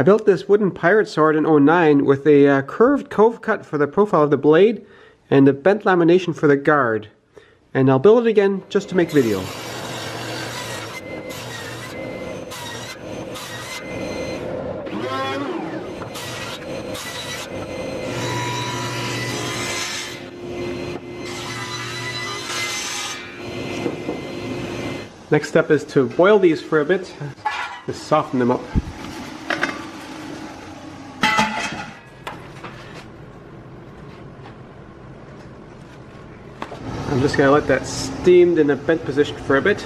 I built this wooden pirate sword in '09 with a curved cove cut for the profile of the blade and a bent lamination for the guard. And I'll build it again just to make video. Next step is to boil these for a bit, to soften them up. I'm just going to let that steam in a bent position for a bit.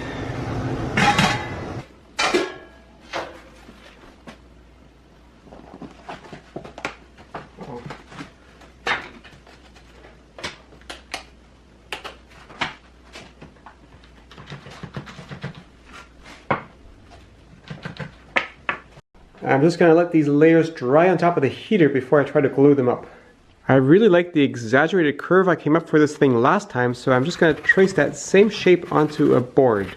I'm just going to let these layers dry on top of the heater before I try to glue them up. I really like the exaggerated curve I came up for this thing last time, so I'm just going to trace that same shape onto a board.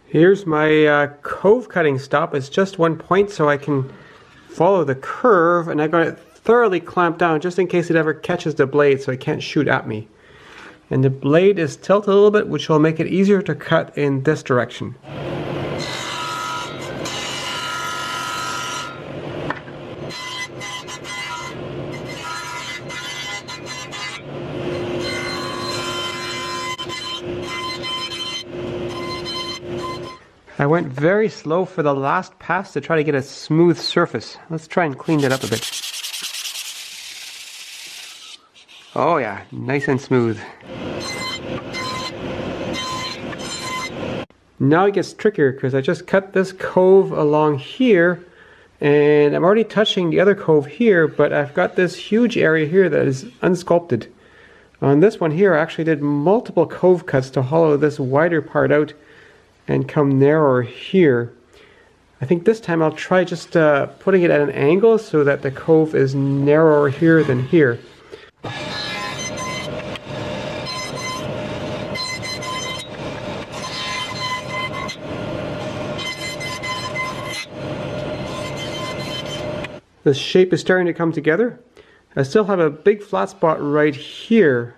Here's my cove cutting stop. It's just one point so I can follow the curve, and I got it thoroughly clamped down just in case it ever catches the blade so it can't shoot at me. And the blade is tilted a little bit, which will make it easier to cut in this direction. I went very slow for the last pass to try to get a smooth surface. Let's try and clean that up a bit. Oh yeah, nice and smooth. Now it gets trickier because I just cut this cove along here and I'm already touching the other cove here, but I've got this huge area here that is unsculpted. On this one here I actually did multiple cove cuts to hollow this wider part out and come narrower here. I think this time I'll try just putting it at an angle so that the cove is narrower here than here. The shape is starting to come together. I still have a big flat spot right here.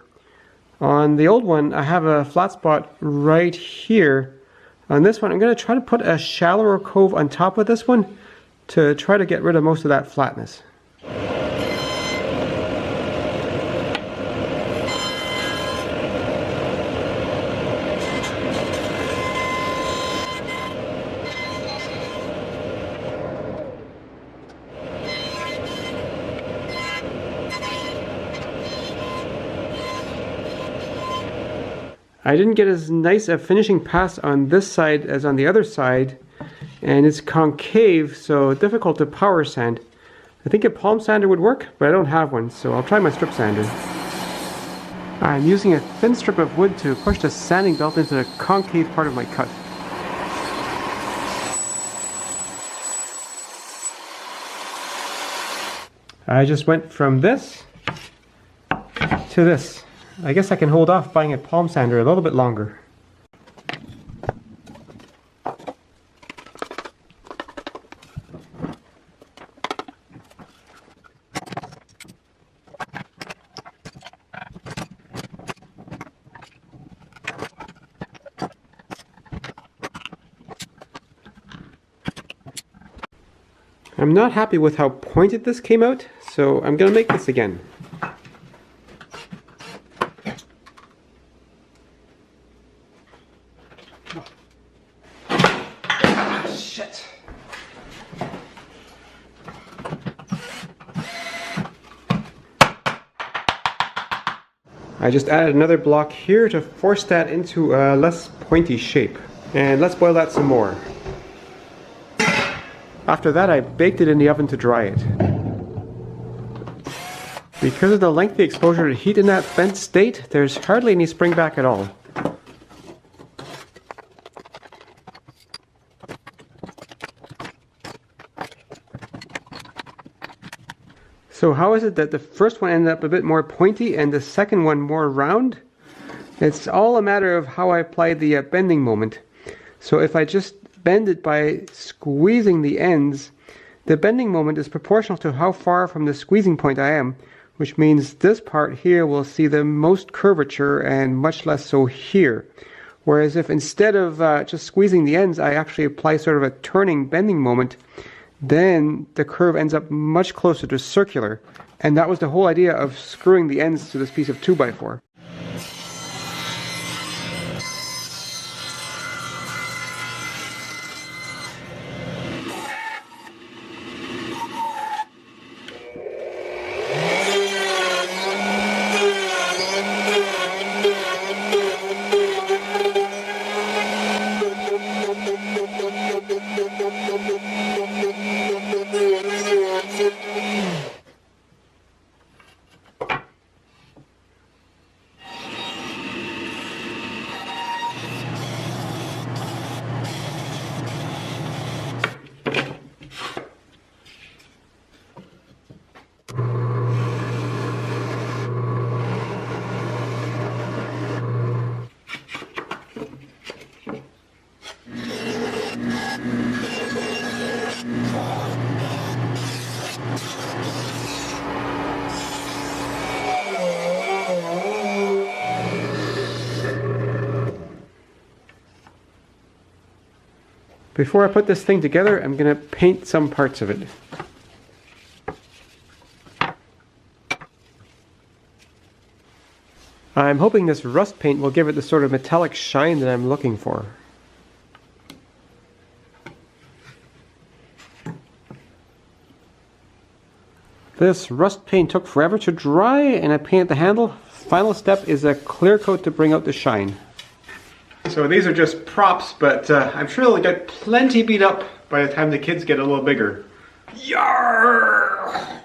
On the old one I have a flat spot right here. On this one I'm going to try to put a shallower cove on top of this one to try to get rid of most of that flatness. I didn't get as nice a finishing pass on this side as on the other side, and it's concave, so difficult to power sand. I think a palm sander would work, but I don't have one, so I'll try my strip sander. I'm using a thin strip of wood to push the sanding belt into the concave part of my cut. I just went from this to this. I guess I can hold off buying a palm sander a little bit longer. I'm not happy with how pointed this came out, so I'm going to make this again. Shit. I just added another block here to force that into a less pointy shape. And let's boil that some more. After that I baked it in the oven to dry it. Because of the lengthy exposure to heat in that bent state, there's hardly any spring back at all. So how is it that the first one ended up a bit more pointy and the second one more round? It's all a matter of how I apply the bending moment. So if I just bend it by squeezing the ends, the bending moment is proportional to how far from the squeezing point I am, which means this part here will see the most curvature and much less so here. Whereas if instead of just squeezing the ends, I actually apply sort of a turning bending moment, then the curve ends up much closer to circular. And that was the whole idea of screwing the ends to this piece of 2x4. Before I put this thing together, I'm going to paint some parts of it. I'm hoping this rust paint will give it the sort of metallic shine that I'm looking for. This rust paint took forever to dry, and I painted the handle. Final step is a clear coat to bring out the shine. So these are just props, but I'm sure they'll get plenty beat up by the time the kids get a little bigger. Yarr!